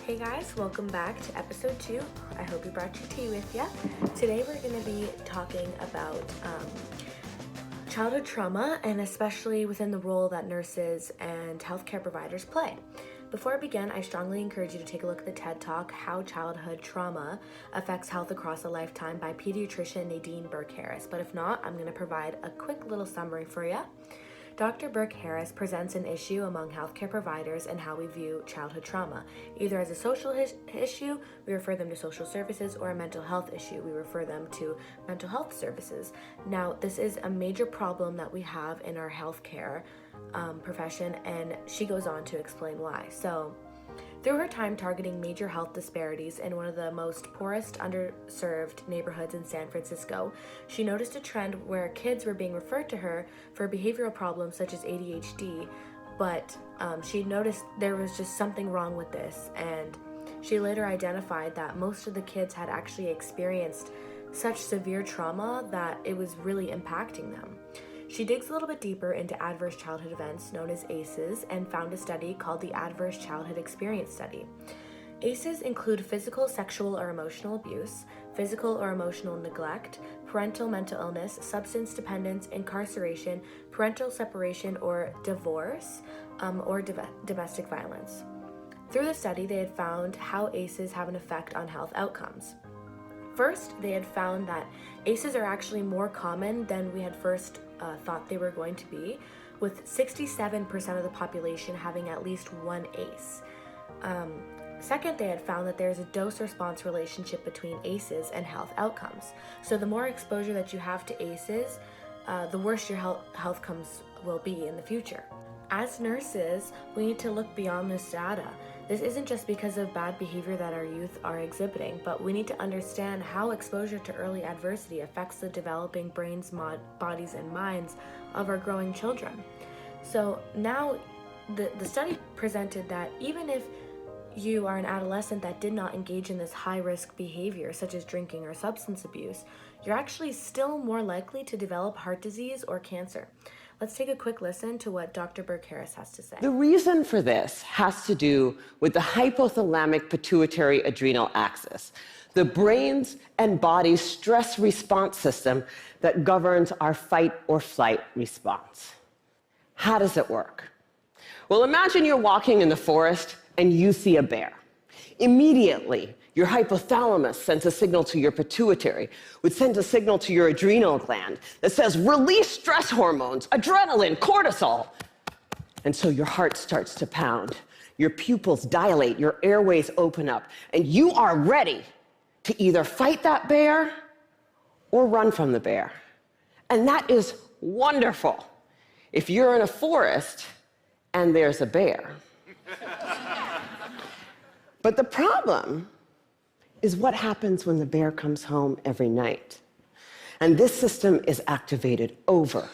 Hey guys, welcome back to episode 2. I hope you brought your tea with you. Today we're going to be talking about childhood trauma, and especially within the role that nurses and healthcare providers play. Before I begin, I strongly encourage you to take a look at the TED Talk, How Childhood Trauma Affects Health Across a Lifetime by pediatrician Nadine Burke. But if not, I'm going to provide a quick little summary for you. Dr. Burke presents an issue among healthcare providers and how we view childhood trauma. Either as a social issue, we refer them to social services, or a mental health issue, we refer them to mental health services. Now, this is a major problem that we have in our healthcare profession, and she goes on to explain why. So, through her time targeting major health disparities in one of the most poorest, underserved neighborhoods in San Francisco, she noticed a trend where kids were being referred to her for behavioral problems such as ADHD, but she noticed there was just something wrong with this, and she later identified that most of the kids had actually experienced such severe trauma that it was really impacting them. She digs a little bit deeper into adverse childhood events known as ACEs and found a study called the Adverse Childhood Experience Study. ACEs include physical, sexual, or emotional abuse, physical or emotional neglect, parental mental illness, substance dependence, incarceration, parental separation or divorce, or domestic violence. Through the study, they had found how ACEs have an effect on health outcomes. First, they had found that ACEs are actually more common than we had first thought they were going to be, with 67% of the population having at least one ACE. Second, they had found that there's a dose-response relationship between ACEs and health outcomes. So the more exposure that you have to ACEs, the worse your health outcomes will be in the future. As nurses, we need to look beyond this data. This isn't just because of bad behavior that our youth are exhibiting, but we need to understand how exposure to early adversity affects the developing brains, bodies, and minds of our growing children. So now the study presented that even if you are an adolescent that did not engage in this high-risk behavior, such as drinking or substance abuse, you're actually still more likely to develop heart disease or cancer. Let's take a quick listen to what Dr. Burke has to say. The reason for this has to do with the hypothalamic pituitary adrenal axis, the brain's and body's stress response system that governs our fight or flight response. How does it work? Well, imagine you're walking in the forest and you see a bear. Immediately, your hypothalamus sends a signal to your pituitary, which sends a signal to your adrenal gland that says, release stress hormones, adrenaline, cortisol. And so your heart starts to pound, your pupils dilate, your airways open up, and you are ready to either fight that bear or run from the bear. And that is wonderful if you're in a forest and there's a bear. But the problem is what happens when the bear comes home every night. And this system is activated over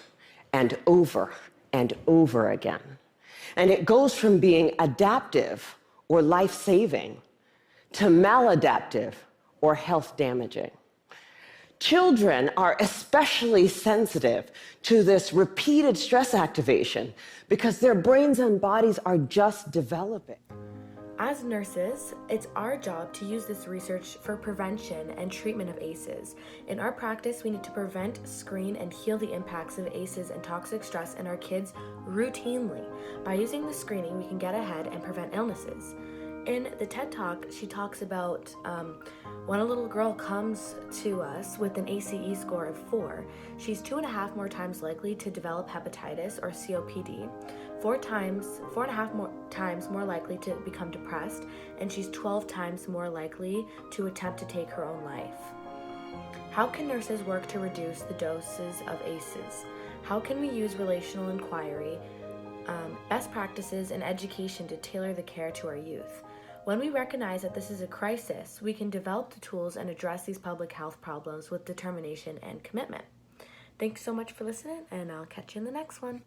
and over and over again. And it goes from being adaptive or life-saving to maladaptive or health-damaging. Children are especially sensitive to this repeated stress activation because their brains and bodies are just developing. As nurses, it's our job to use this research for prevention and treatment of ACEs. In our practice, we need to prevent, screen, and heal the impacts of ACEs and toxic stress in our kids routinely. By using the screening, we can get ahead and prevent illnesses. In the TED Talk, she talks about when a little girl comes to us with an ACE score of 4, she's 2.5 more times likely to develop hepatitis or COPD, 4.5 more times more likely to become depressed, and she's 12 times more likely to attempt to take her own life. How can nurses work to reduce the doses of ACEs? How can we use relational inquiry, best practices, and education to tailor the care to our youth? When we recognize that this is a crisis, we can develop the tools and address these public health problems with determination and commitment. Thanks so much for listening, and I'll catch you in the next one.